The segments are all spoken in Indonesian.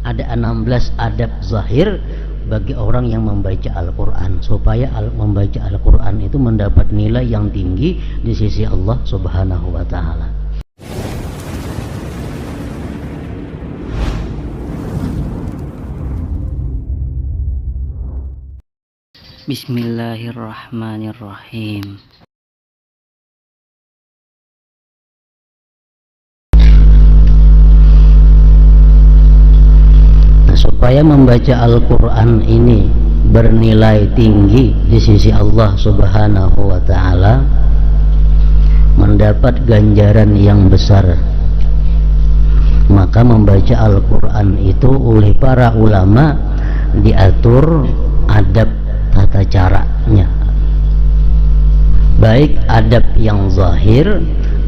Ada 16 adab zahir bagi orang yang membaca Al-Quran, supaya membaca Al-Quran itu mendapat nilai yang tinggi di sisi Allah Subhanahu wa Ta'ala. Bismillahirrahmanirrahim. Supaya membaca Al-Quran ini bernilai tinggi di sisi Allah Subhanahu wa Ta'ala, mendapat ganjaran yang besar, maka membaca Al-Quran itu oleh para ulama diatur adab tata caranya, baik adab yang zahir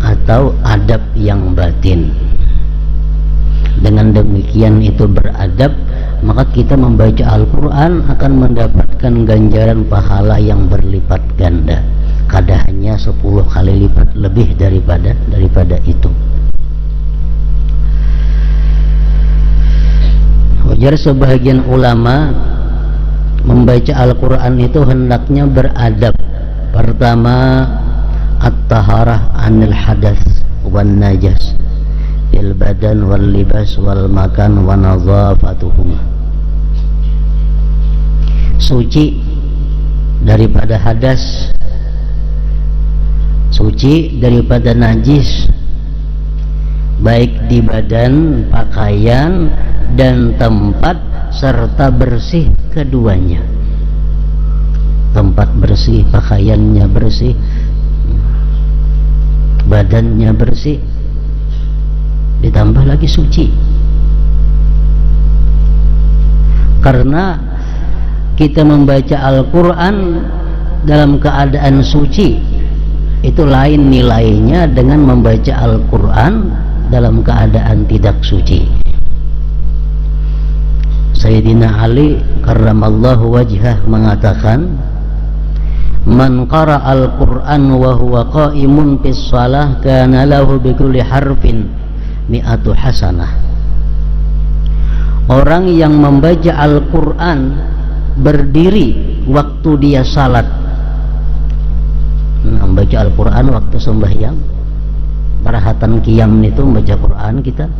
atau adab yang batin. Dengan demikian itu beradab, maka kita membaca Al-Quran akan mendapatkan ganjaran pahala yang berlipat ganda, kadahnya 10 kali lipat lebih daripada itu. Wajar sebagian ulama membaca Al-Quran itu hendaknya beradab. Pertama, at-taharah anil hadas wan najas fil badan wal libas wal makan wa nadhafatuhuma. Suci daripada hadas, suci daripada najis, baik di badan, pakaian, dan tempat, serta bersih keduanya. Tempat bersih, pakaiannya bersih, badannya bersih, ditambah lagi suci. Karena kita membaca Al-Quran dalam keadaan suci itu lain nilainya dengan membaca Al-Quran dalam keadaan tidak suci. Sayyidina Ali karramallahu wajhah mengatakan, man qara al-Quran wa huwa qa'imun fis shalah kana lahu bi kulli harfin mi'atu hasanah. Orang yang membaca Al-Quran berdiri waktu dia salat, membaca Al-Quran waktu sembahyang, perhatan qiyam itu membaca Quran, kita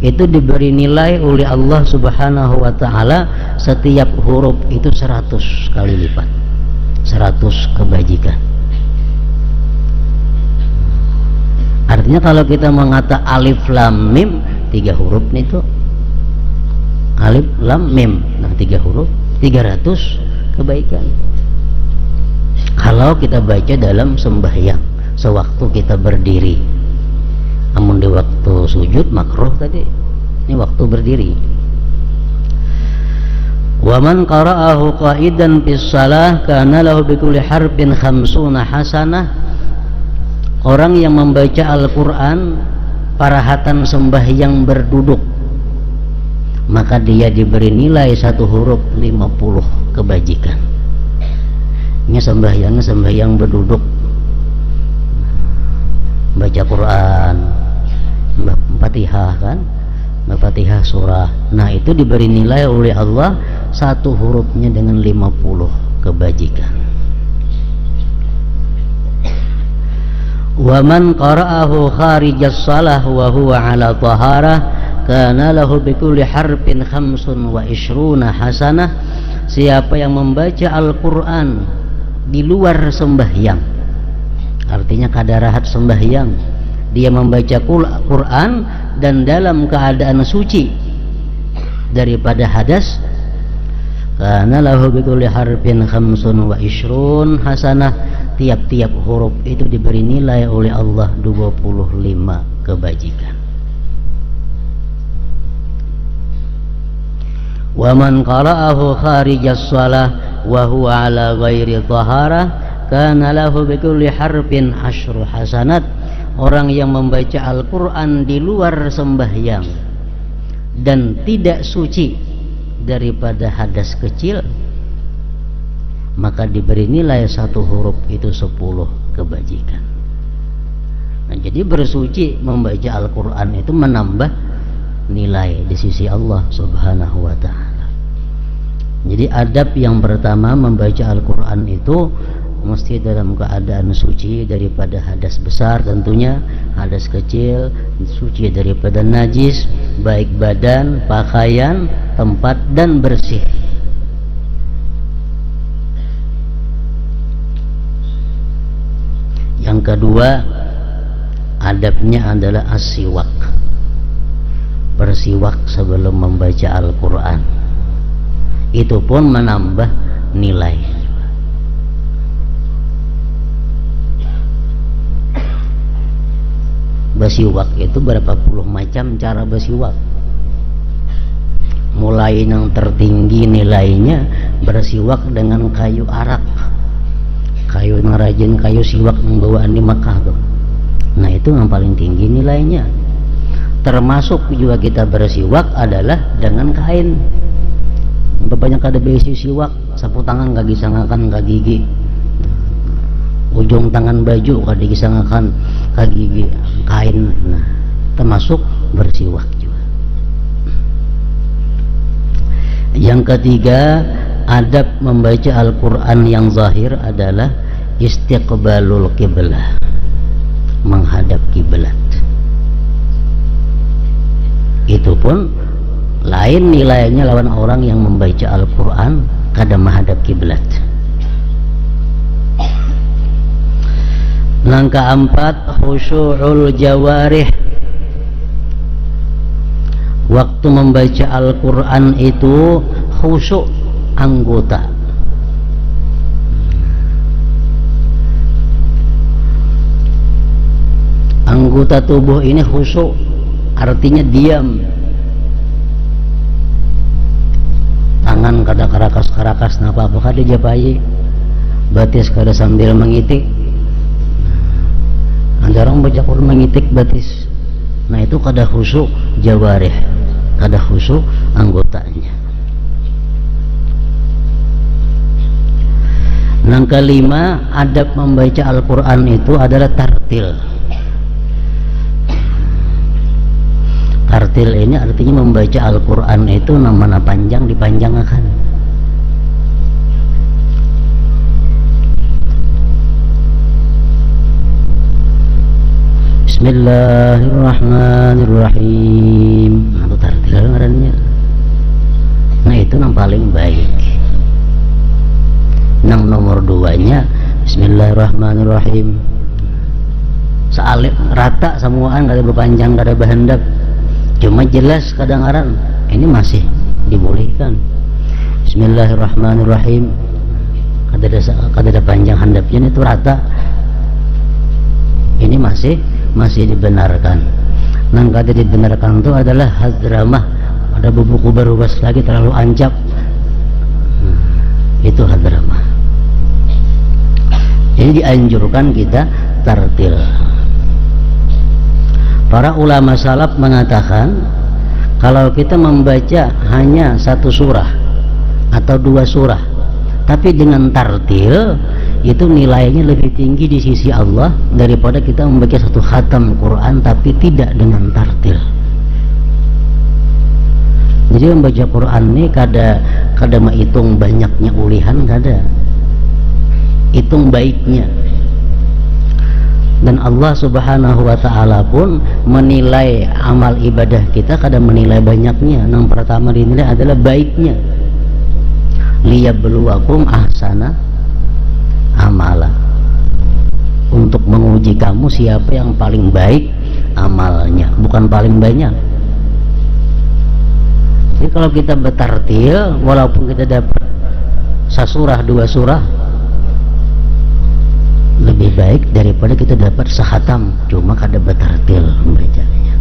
itu diberi nilai oleh Allah Subhanahu wa Ta'ala, setiap huruf itu 100 kali lipat, 100 kebajikan. Artinya kalau kita mengata alif lam mim, 3 huruf itu alif lam mim, nah 3 huruf 300 kebaikan. Kalau kita baca dalam sembahyang sewaktu kita berdiri. Namun di waktu sujud makruh tadi, ini waktu berdiri. Wa man qara'ahu qa'idan fis shalah kana lahu bi kulli harfin 50 hasanah. Orang yang membaca Al-Quran parahatan sembahyang berduduk, maka dia diberi nilai 1 huruf 50 kebajikan. Ini sembahyang berduduk, baca Quran, Fatihah kan, Fatihah surah. Nah itu diberi nilai oleh Allah 1 hurufnya dengan 50 kebajikan. Wa man qara'ahu kharijas shalah wa huwa 'ala taharah kana lahu bi kulli harfin 25 hasanah. Siapa yang membaca Al-Quran di luar sembahyang, artinya kadarahat sembahyang, dia membaca Quran dan dalam keadaan suci daripada hadas, kana lahu bi kulli harfin 25 hasanah. Tiap-tiap huruf itu diberi nilai oleh Allah 25 kebajikan. Wa man qara'ahu kharijas shalah wa huwa 'ala ghairi taharah kana lahu bi kulli harfin 10 hasanat. Orang yang membaca Al-Quran di luar sembahyang dan tidak suci daripada hadas kecil, maka diberi nilai 1 huruf itu 10 kebajikan. Nah, jadi bersuci membaca Al-Quran itu menambah nilai di sisi Allah Subhanahu wa ta'ala. Jadi adab yang pertama membaca Al-Quran itu mesti dalam keadaan suci daripada hadas besar, tentunya hadas kecil, suci daripada najis, baik badan, pakaian, tempat, dan bersih. Yang kedua, adabnya adalah as-siwak, bersiwak sebelum membaca Al-Quran. Itu pun menambah nilai. Bersiwak itu berapa puluh macam cara bersiwak. Mulai yang tertinggi nilainya bersiwak dengan kayu arak, kayu ngerajin, kayu siwak yang bawaan di Makkah tuh. Nah itu yang paling tinggi nilainya. Termasuk juga kita bersiwak adalah dengan kain. Banyak ada besi siwak, sapu tangan kaki sangakan kaki gigi, ujung tangan baju kaki sangakan kaki gigi, kain. Nah termasuk bersiwak juga. Yang ketiga, adab membaca Al-Quran yang zahir adalah istiqbalul qiblah, menghadap kiblat. Itu pun lain nilainya lawan orang yang membaca Al-Quran kada menghadap kiblat. Yang keempat, khusyu'ul jawarih. Waktu membaca Al-Quran itu khusyuk anggota. Anggota tubuh ini khusyuk, artinya diam. Tangan kada karakas-karakas napa-apa kada japai, batis kada sambil mengitik. Ada orang baca Quran mengitik batis. Nah itu kada khusyuk jawarih, kada khusyuk anggotanya. Yang kelima, adab membaca Al-Quran itu adalah tartil. Tartil ini artinya membaca Al-Quran itu nama panjang dipanjangkan. Bismillahirrahmanirrahim. Nah itu tartil ngarannya. Nah itu yang paling baik. Yang nomor duanya Bismillahirrahmanirrahim. Salib rata semuaan, kada berpanjang, kada berhendap. Cuma jelas kadang-kadang ini masih dibolehkan. Bismillahirrahmanirrahim. Kada ada panjang handapnya, itu rata. Ini masih dibenarkan. Nang kada dibenarkan itu adalah hadramah. Ada buku berubah lagi terlalu ancap. Itu hadramah. Jadi dianjurkan kita tartil. Para ulama salaf mengatakan kalau kita membaca hanya satu surah atau dua surah tapi dengan tartil, itu nilainya lebih tinggi di sisi Allah daripada kita membaca satu khatam Quran tapi tidak dengan tartil. Jadi membaca Quran ini kada menghitung banyaknya ulihan, kada, hitung baiknya. Dan Allah Subhanahu wa ta'ala pun menilai amal ibadah kita kada menilai banyaknya. Yang pertama dinilai adalah baiknya. Liyabluwakum ahsana amala, untuk menguji kamu siapa yang paling baik amalnya, bukan paling banyak. Jadi kalau kita bertartil, walaupun kita dapat sasurah dua surah, lebih baik daripada kita dapat sehatam cuma kada bertartil membacanya.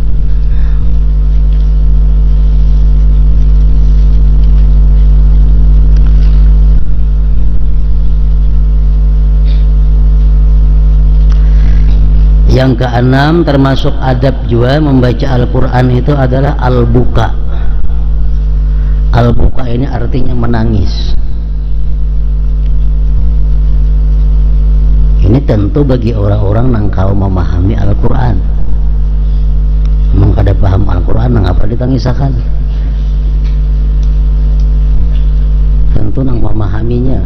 Yang keenam, termasuk adab juga membaca Al-Quran itu adalah al-buka. Al-buka ini artinya menangis. Ini tentu bagi orang-orang yang kau memahami Al-Quran. Emang kada paham Al-Quran ngapa ditangisakan? Tentu nang memahaminya.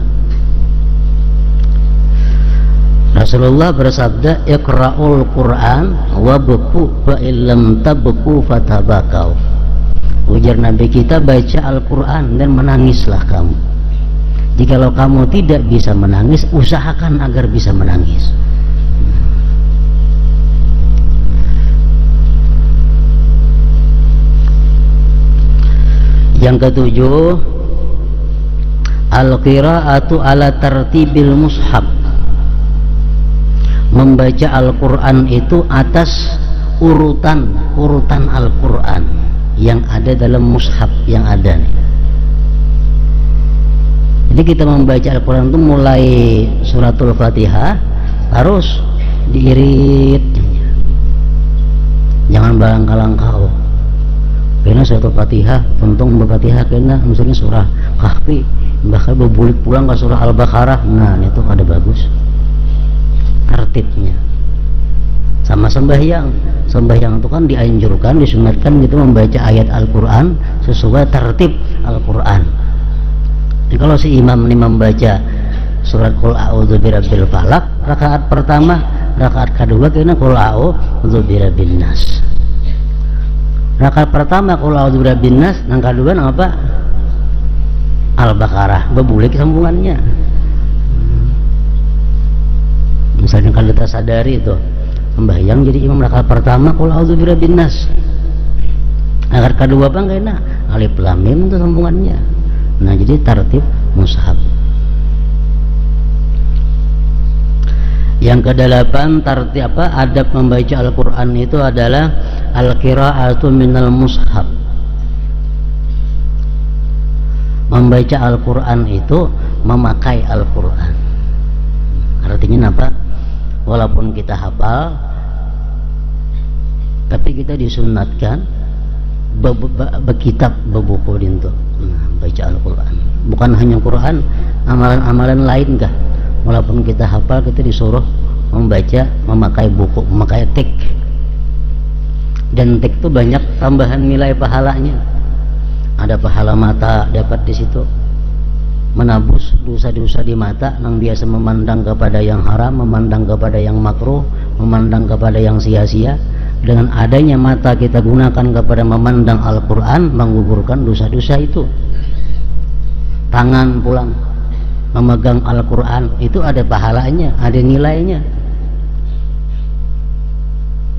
Rasulullah bersabda, "Iqra'ul Qur'an wa buku fa illam tabku fatabakau." Ujar Nabi kita, baca Al-Quran dan menangislah kamu. Jikalau kamu tidak bisa menangis, usahakan agar bisa menangis. Yang ketujuh, al-qira'atu ala tartibil mushaf. Membaca Al-Quran itu atas urutan Al-Quran yang ada dalam mushaf yang ada. Jadi kita membaca Al-Quran itu mulai suratul Fatihah harus diirit, jangan balangka-langkau. Karena suratul Fatihah tuntung berfatihah kena misalnya surah Kahfi, bahkan berbulik pulang ke surah Al-Baqarah. Nah itu ada bagus tertibnya. Sama sembahyang itu kan dianjurkan, disunatkan gitu membaca ayat Al-Quran sesuai tertib Al-Quran. Kalau si imam ini membaca surat Qul a'udzu birabbil falaq rakaat pertama, rakaat kedua kena Qul a'udzu birabbin nas. Rakaat pertama Qul a'udzu birabbin nas, yang kedua apa? Al-Baqarah, bebulik sambungannya. Misalnya kalau kita sadari itu membayang jadi imam rakaat pertama Qul a'udzu birabbin nas, rakaat kedua apa enggak enak alif lam mim itu sambungannya. Nah jadi tertib mushaf. Yang kedelapan tertib adab membaca Al-Quran itu adalah al-qira'atu minal mushaf. Membaca Al-Quran itu memakai Al-Quran. Artinya apa? Walaupun kita hafal, tapi kita disunatkan berkitab, berbuku dinto, baca Al-Quran. Bukan hanya Quran, amalan-amalan lain kah? Walaupun kita hafal, kita disuruh membaca, memakai buku, memakai teks. Dan teks itu banyak tambahan nilai pahalanya. Ada pahala mata dapat di situ, menabus dosa-dosa di mata yang biasa memandang kepada yang haram, memandang kepada yang makruh, memandang kepada yang sia-sia. Dengan adanya mata kita gunakan kepada memandang Al-Quran, menggugurkan dosa-dosa itu. Tangan pulang memegang Al-Quran itu ada pahalanya, ada nilainya.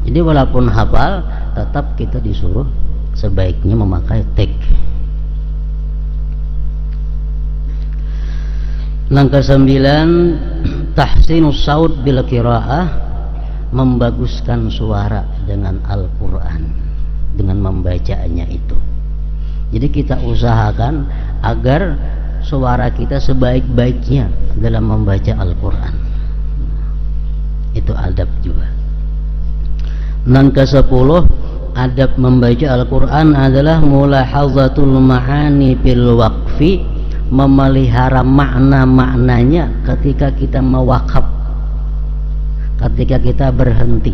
Jadi walaupun hafal, tetap kita disuruh sebaiknya memakai teks. Langkah 9, tahsinus saut bil qiraah, membaguskan suara dengan Al-Quran, dengan membacanya itu. Jadi kita usahakan agar suara kita sebaik-baiknya dalam membaca Al-Quran. Itu adab juga. Langkah 10, adab membaca Al-Quran adalah mulahazatul ma'ani bil waqfi, memelihara makna-maknanya ketika kita mewakaf, ketika kita berhenti.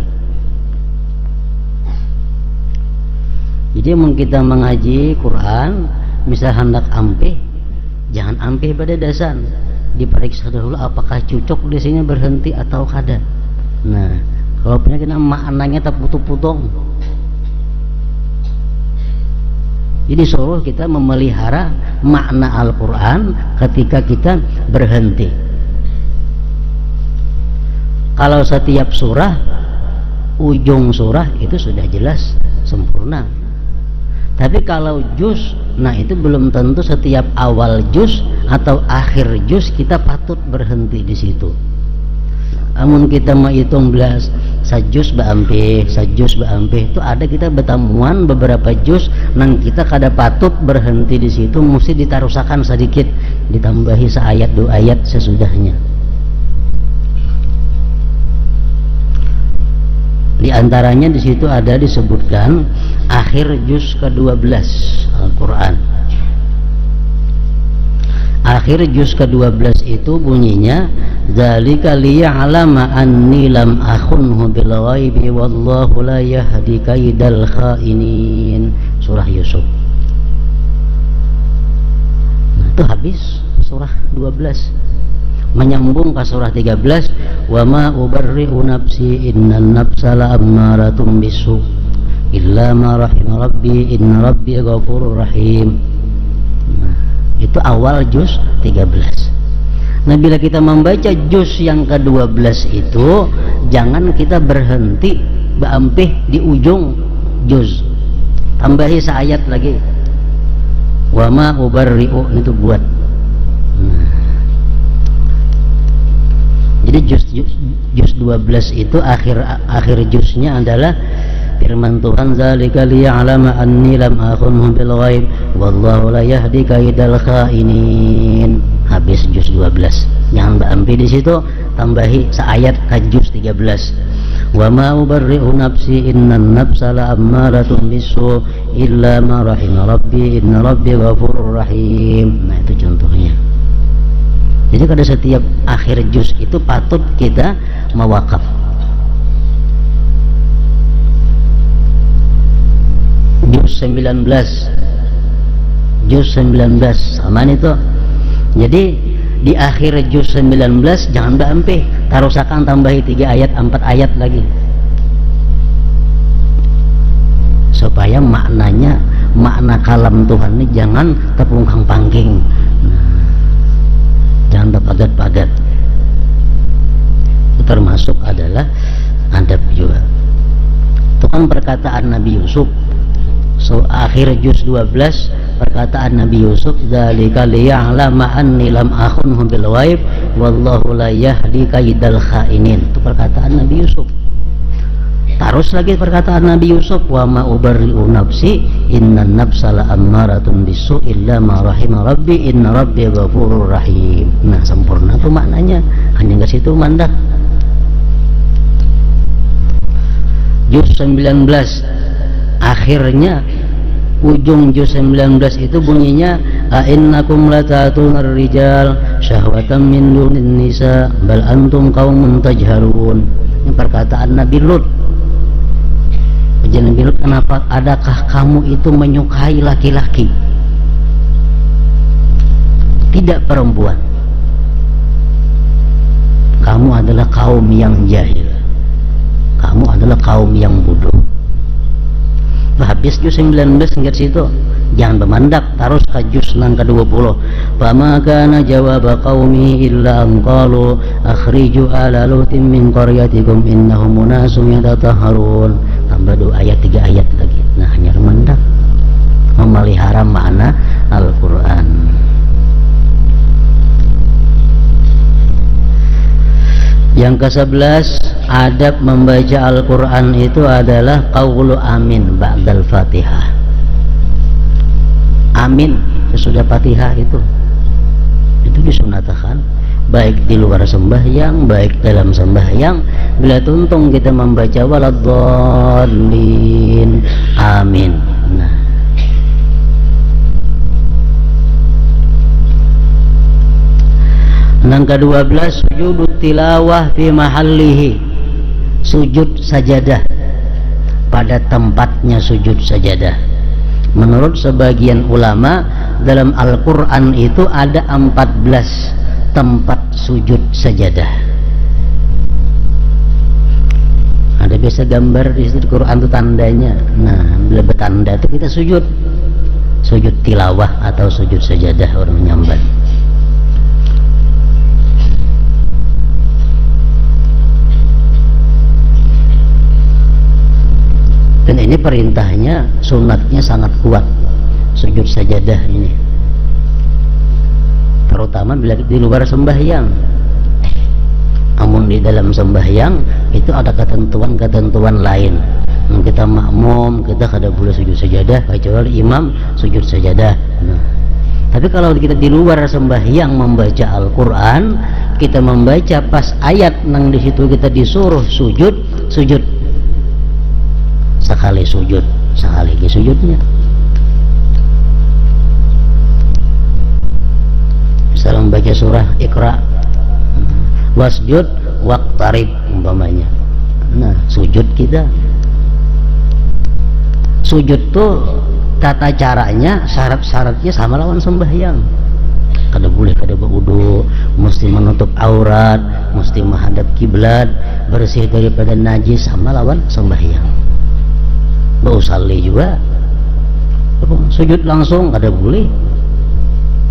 Jadi kita mengaji Quran, misal hendak ampih, jangan ampih pada dasar, diperiksa dulu apakah cocok di sini berhenti atau kada. Nah, kalau punya kita maknanya tak putus-putung. Jadi suruh kita memelihara makna Al-Quran ketika kita berhenti. Kalau setiap surah, ujung surah itu sudah jelas sempurna. Tapi kalau juz, nah itu belum tentu setiap awal juz atau akhir juz kita patut berhenti di situ. Amun kita mau hitung belas sajus baampeh itu ada kita bertemuan beberapa juz nang kita kada patut berhenti di situ, mesti ditarusakan sedikit, ditambahi seayat dua ayat sesudahnya. Di antaranya di situ ada disebutkan akhir juz ke-12 Al-Quran. Akhir juz ke-12 itu bunyinya dzalika liya'lama anni lam akhunhu bil ghaibi wallahu la yahdi kaidal khainin. Surah Yusuf. Nah, itu habis surah 12. Menyambung ke surah 13, wa ma ubarri'u nafsi innan nafsa la'ammaratun bisu illa ma rahima rabbi inna rabbi ghafurur rahim. Nah, itu awal juz 13. Nah, bila kita membaca juz yang ke-12 itu, jangan kita berhenti baampih di ujung juz, tambahi seayat lagi, wa ma ubarri'u, itu buat. Jadi juz 12 itu akhir juznya adalah firman Tuhan, zalika liya'lama anni lam akhunhu bil ghaib wallahu la yahdi kaidal khainin. Habis juz 12. Jangan berhenti di situ, tambahi seayat ke juz 13. Wa ma ubarri'u nafsi innan nafsa la'ammaratun bisu illa ma rahima rabbi inna rabbi ghafurur rahim. Nah, itu contohnya. Jadi pada setiap akhir juz itu patut kita mewakaf. Juz 19 sama itu. Jadi di akhir juz 19 jangan berhenti, tarusakan tambahi 3 ayat 4 ayat lagi, supaya makna kalam Tuhan ini jangan tepungkang pangking. Jangan terpagat-pagat. Itu termasuk adalah adab juga. Itu kan perkataan Nabi Yusuf. Akhir juz 12 perkataan Nabi Yusuf, dzalika liya'lama anni lam akhunhu bil ghaib wallahu la yahdi kaidal khainin. Itu perkataan Nabi Yusuf. Terus lagi perkataan Nabi Yusuf, wa ma ubarri'u nafsi innan nafsa la'ammaratun bisu illa ma rahima rabbi inna rabbi ghafurur rahim. Nah, sempurna tuh maknanya, hanya ke situ mandak. Juz 19 akhirnya, ujung juz 19 itu bunyinya, a'innakum lata'tunar rijal syahwatan min dunin nisa bal antum qaumun tajharun. Ini perkataan Nabi Lut. Nabi Lut, kenapa adakah kamu itu menyukai laki-laki, tidak perempuan? Kamu adalah kaum yang jahil, kamu adalah kaum yang bodoh. Habis juz 19 hingga situ, jangan bermandak, terus ke juz yang ke-20. Fama kana jawaba qaumi illa an qalu akhriju ala lutin min qaryatikum innahum munasun yatatahharun. Tambah 2 ayat 3 ayat lagi. Nah, hanya bermandak, memelihara makna Al-Quran. Yang ke-11, adab membaca Al-Quran itu adalah qaulu amin ba'dal Fatihah. Amin sesudah Fatihah itu disunatkan, baik di luar sembahyang, baik dalam sembahyang. Bila tuntung kita membaca waladdallin, amin. Nah, yang ke-12, sujud tilawah fi mahallihi, sujud sajadah pada tempatnya sujud sajadah. Menurut sebagian ulama, dalam Al-Quran itu ada 14 tempat sujud sajadah. Ada biasa gambar di situ Quran itu tandanya. Nah, bila bertanda itu kita sujud tilawah atau sujud sajadah, orang menyambat. Dan ini perintahnya, sunatnya sangat kuat, sujud sajadah ini, terutama bila di luar sembahyang. Namun di dalam sembahyang itu ada ketentuan-ketentuan lain. Kita makmum, kita kada boleh sujud sajadah kecuali imam sujud sajadah. Nah, tapi kalau kita di luar sembahyang membaca Al-Quran, kita membaca pas ayat nang di situ kita disuruh sujud, sekali sujud, sekali lagi sujudnya. Misalnya membaca surah Iqra, wasjud waqtarib umpamanya. Nah, sujud kita. Sujud tuh tata caranya, syarat-syaratnya sama lawan sembahyang. Kada boleh kada berwudu, mesti menutup aurat, mesti menghadap kiblat, bersih daripada najis, sama lawan sembahyang. Bausalli juga. Sujud langsung kada boleh.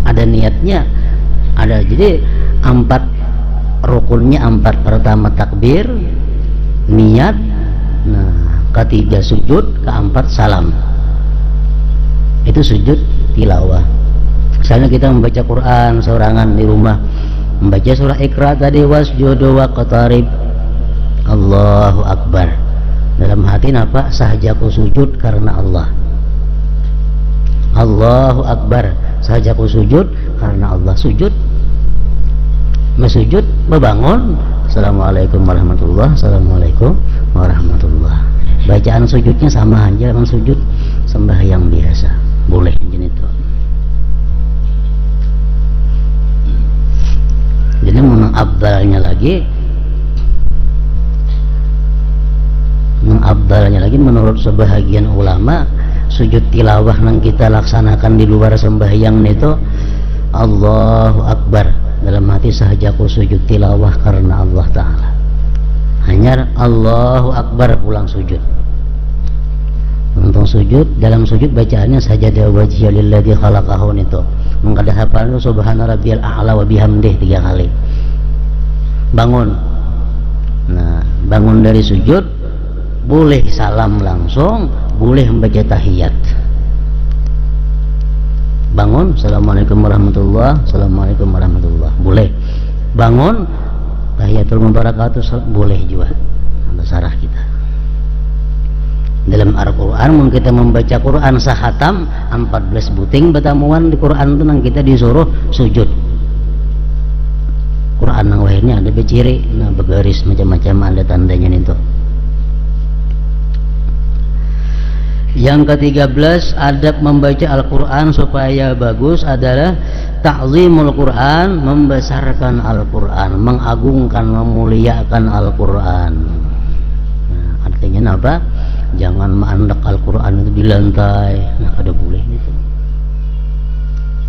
Ada niatnya. Ada, jadi 4 rukunnya 4. Pertama takbir, niat, nah ketiga sujud, keempat salam. Itu sujud tilawah. Misalnya kita membaca Quran seorangan di rumah, membaca surah Iqra tadi, wasjudu waqtarib, Allahu Akbar. Dalam hati apa? Sahajaku sujud karena Allah. Allahu Akbar, sahajaku sujud karena Allah. Sujud, mesujud, membangun, Assalamualaikum warahmatullah, Assalamualaikum warahmatullah. Bacaan sujudnya sama aja dengan sujud sembahyang biasa. Boleh jenis itu. Jadi mengabdalnya lagi menurut sebahagian ulama, sujud tilawah yang kita laksanakan di luar sembahyang itu Allahu Akbar, dalam hati sahajaku sujud tilawah karena Allah Ta'ala. Hanya Allahu Akbar pulang sujud. Untung sujud, dalam sujud bacaannya sajada wajhiya lilladzi khalaqahu itu. Mengada hafal subhana rabbiyal a'la wa bihamdih 3 kali. Bangun. Nah, bangun dari sujud, boleh salam langsung, boleh membaca tahiyat. Bangun, Assalamualaikum warahmatullah, Assalamualaikum warahmatullah, boleh. Bangun, tahiyatul mubarakatuh, boleh juga. Sarah kita. Dalam Al-Quran, mun kita membaca Quran sahatam 14 buting betamuan di Quran itu nang kita disuruh sujud. Quran nang wahirnya ada beciri, nah bergaris macam-macam ada tandanya itu. Yang ke-13 adab membaca Al-Quran supaya bagus adalah ta'zimul Quran, membesarkan Al-Quran, mengagungkan, memuliakan Al-Quran. Nah, artinya apa? Jangan menandak Al-Quran itu di lantai. Nah, kada boleh itu.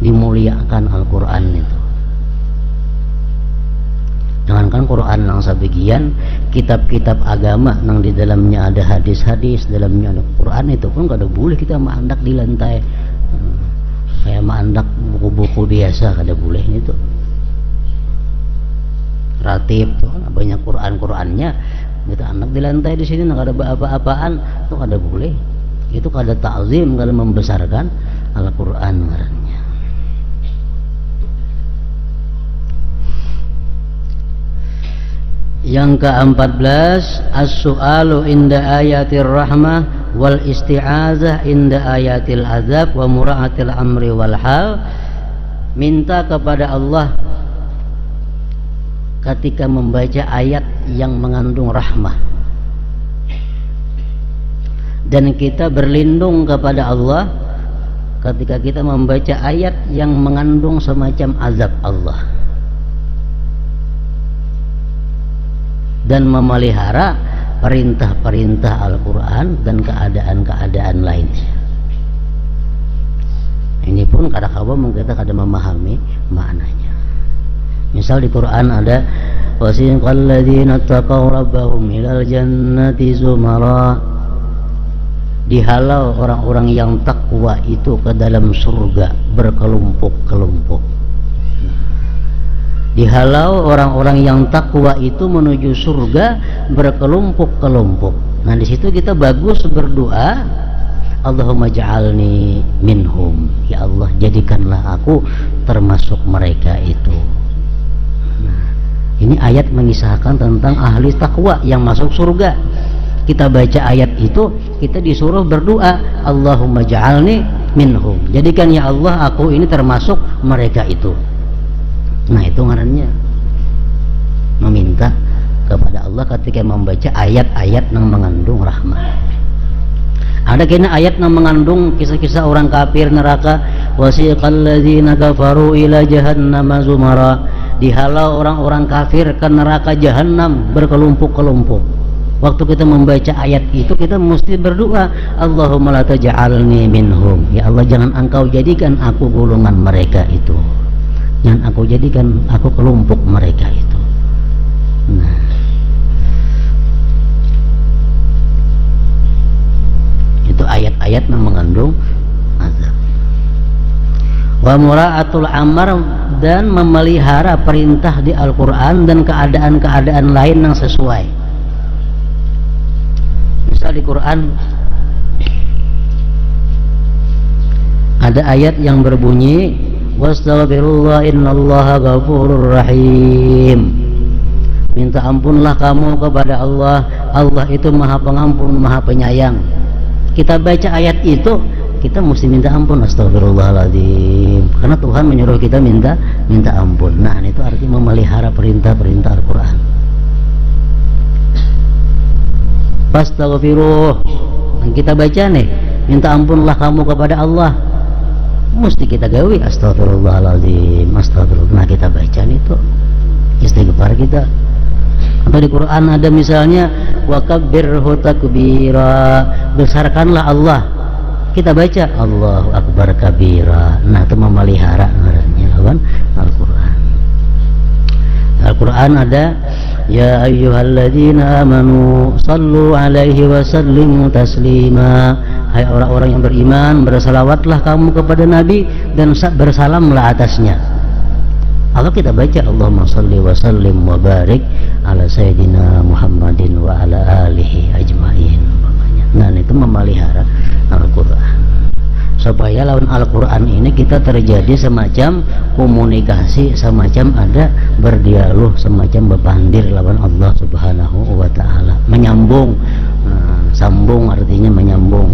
Dimuliakan Al-Quran itu. Jangankan Quran yang sebagian kitab-kitab agama yang di dalamnya ada hadis-hadis, dalamnya ada Quran, itu pun kada boleh kita menandak di lantai. Kayak menandak buku-buku biasa, kada boleh itu. Ratib tuh banyak Quran-Qurannya kita anak di lantai di sini nggak ada apa-apaan, itu kada boleh. Itu kada ta'zim, kada membesarkan Al-Quran ngarannya. Yang ke-14 as-su'alu inda ayatir rahmah wal isti'azah inda ayatil azab wa mura'atil amri wal hal. Minta kepada Allah ketika membaca ayat yang mengandung rahmah, dan kita berlindung kepada Allah ketika kita membaca ayat yang mengandung semacam azab Allah, dan memelihara perintah-perintah Al-Quran dan keadaan-keadaan lainnya. Ini pun kadang-kadang kita kada memahami maknanya. Misal di Quran ada wasiqal ladzina taqaw rabbahum ilal jannati zumara, dihalau orang-orang yang takwa itu ke dalam surga berkelompok-kelompok. Dihalau orang-orang yang takwa itu menuju surga berkelompok-kelompok. Nah, di situ kita bagus berdoa, Allahumma ja'alni minhum, ya Allah jadikanlah aku termasuk mereka itu. Nah, ini ayat mengisahkan tentang ahli takwa yang masuk surga. Kita baca ayat itu, kita disuruh berdoa, Allahumma ja'alni minhum, jadikan ya Allah aku ini termasuk mereka itu. Nah, itu ngarannya meminta kepada Allah ketika membaca ayat-ayat yang mengandung rahmat. Ada kena ayat yang mengandung kisah-kisah orang kafir neraka, wasiqal ladzina kafaru ila jahannama zumara, dihalau orang-orang kafir ke neraka jahanam berkelompok-kelompok. Waktu kita membaca ayat itu kita mesti berdoa, Allahumma la taj'alni minhum, ya Allah jangan engkau jadikan aku golongan mereka itu, jangan aku jadikan aku kelompok mereka itu. Nah, itu ayat-ayat yang mengandung azab. Wa mura'atul amar, dan memelihara perintah di Al-Quran dan keadaan-keadaan lain yang sesuai. Misal di Quran ada ayat yang berbunyi wastaghfirullah innallaha ghafurur rahim, minta ampunlah kamu kepada Allah, Allah itu maha pengampun maha penyayang. Kita baca ayat itu kita mesti minta ampun, astagfirullahaladzim, karena Tuhan menyuruh kita minta ampun. Nah itu artinya memelihara perintah-perintah Al-Quran. Fastaghfiruh, kita baca nih, minta ampunlah kamu kepada Allah, mesti kita gawi astagfirullahaladzim, astagfirullah. Nah kita baca nih tuh istighfar kita. Atau di Quran ada misalnya wakabbirhu takbira, besarkanlah Allah, kita baca Allahu Akbar kabira. Nah itu memelihara ngarannya Al-Quran. Al-Quran ada ya ayyuhalladzina amanu sallu alaihi wa sallimu taslima, hai orang-orang yang beriman bersalawatlah kamu kepada Nabi dan bersalamlah atasnya. Kalau kita baca Allahumma salli wa sallim wa barik ala sayyidina Muhammadin wa ala alihi ajmain. Nah itu memelihara Al-Quran, supaya lawan Al-Quran ini kita terjadi semacam komunikasi, semacam ada berdialog, semacam bepandir lawan Allah subhanahu wa ta'ala, menyambung. Sambung artinya menyambung.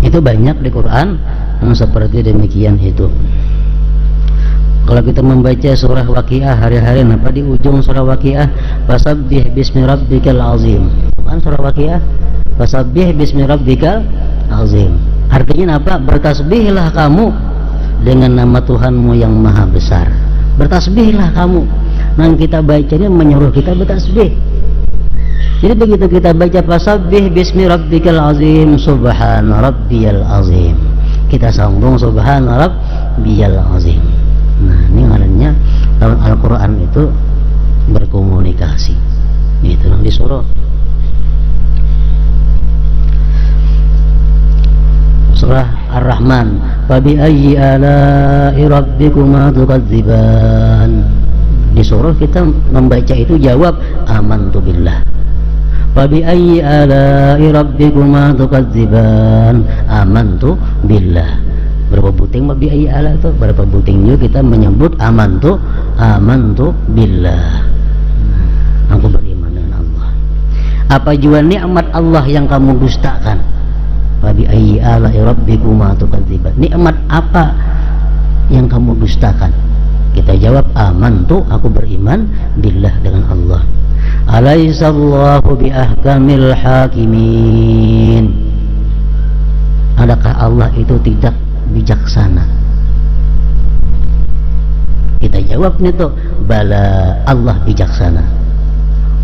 Itu banyak di Quran yang seperti demikian itu. Kalau kita membaca surah Waqiah hari-hari, apa di ujung surah Waqiah fasabbih bismi rabbikal azim, kan surah Waqiah fasabbih bismi rabbikal azim, artinya apa? Bertasbihlah kamu dengan nama Tuhanmu yang maha besar, bertasbihlah kamu. Nah kita bacanya menyuruh kita bertasbih. Jadi begitu kita baca fasabbih bismi rabbikal azim, subhana rabbiyal azim, kita sambung subhana rabbiyal azim. Nah ini ngarannya dalam Al-Quran itu berkomunikasi. Itu yang disuruh. Surah Ar-Rahman, fabi ayyi ala'i rabbikuma tukadziban, disuruh kita membaca itu jawab amantu billah. Fabi ayyi ala'i rabbikuma tukadziban, amantu billah. Berapa buting mabi ayyi ala itu, berapa buting juga kita menyebut amantu billah, aku beriman dengan Allah. Apa jua nikmat Allah yang kamu dustakan? Fabi ayyi ala rabbikuma tukadziban, nikmat apa yang kamu dustakan? Kita jawab amantu, aku beriman billah dengan Allah. Alaihissallahu biahkamil hakimin, adakah Allah itu tidak bijaksana? Kita jawab nih tuh, bala Allah bijaksana,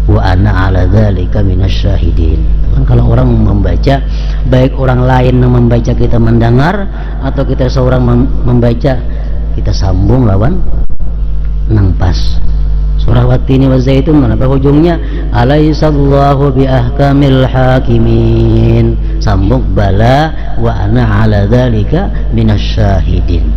wa ana ala dzalika minasyahidin. Kan kalau orang membaca, baik orang lain yang membaca kita mendengar atau kita seorang membaca, kita sambung lawan nang pas. Surah Wattini wa Zaitun mana ujungnya alaihissallahu biahkamil hakimin, sambung bala wa ana ala dzalika minasyahidin.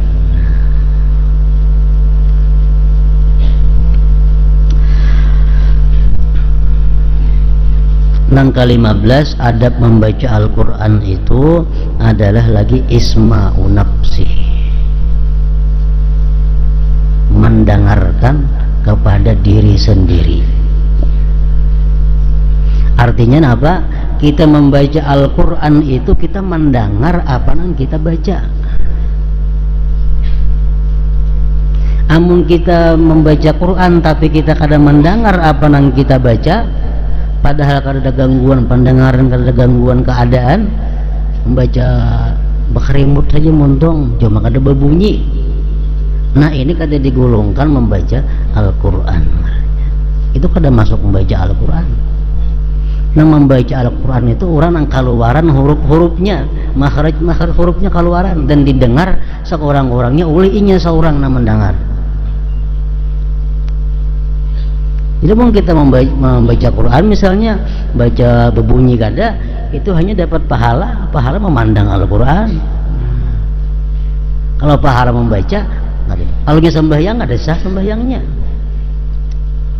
Nang ke-15 adab membaca Al-Quran itu adalah lagi isma'u nafsi, mendengarkan kepada diri sendiri. Artinya apa? Kita membaca Al-Quran itu kita mendengar apa yang kita baca. Amun kita membaca Quran tapi kita kadang mendengar apa yang kita baca, padahal kada ada gangguan pendengaran, kada ada gangguan keadaan, membaca berkerimut saja montong, cuma kada berbunyi. Nah ini kada digolongkan membaca Al-Quran. Itu kada masuk membaca Al-Quran. Nah membaca Al-Quran itu orang yang keluaran huruf-hurufnya, makhraj hurufnya keluaran dan didengar seorang-orangnya ulinya seorang yang mendengar. Jadi mau kita membaca Quran misalnya baca berbunyi kada, itu hanya dapat pahala memandang Al-Quran. Kalau pahala membaca, kalau kita sembahyang ada sah sembahyangnya.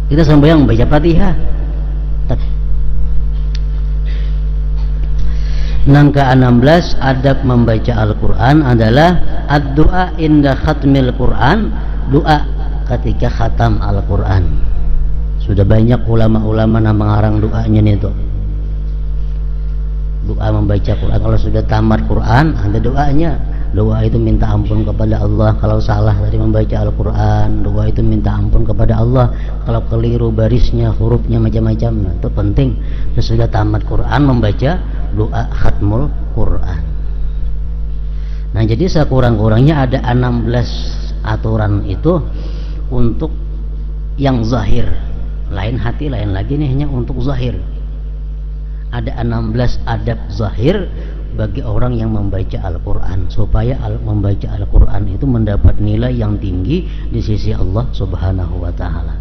Kita sembahyang membaca Fatihah. Yang ke-16 adab membaca Al-Quran adalah ad-du'a inda khatmil Quran, doa ketika khatam Al-Quran. Sudah banyak ulama-ulama yang mengarang doanya nih tuh. Doa membaca Quran, kalau sudah tamat Quran ada doanya. Doa itu minta ampun kepada Allah kalau salah dari membaca Al-Quran. Doa itu minta ampun kepada Allah kalau keliru barisnya, hurufnya macam-macam. Nah, itu penting. Sesudah tamat Quran membaca doa khatmul Quran. Nah jadi sekurang-kurangnya ada 16 aturan itu untuk yang zahir. Lain hati, lain lagi nih hanya untuk zahir. Ada 16 adab zahir bagi orang yang membaca Al-Quran, supaya membaca Al-Quran itu mendapat nilai yang tinggi di sisi Allah Subhanahu wa Ta'ala.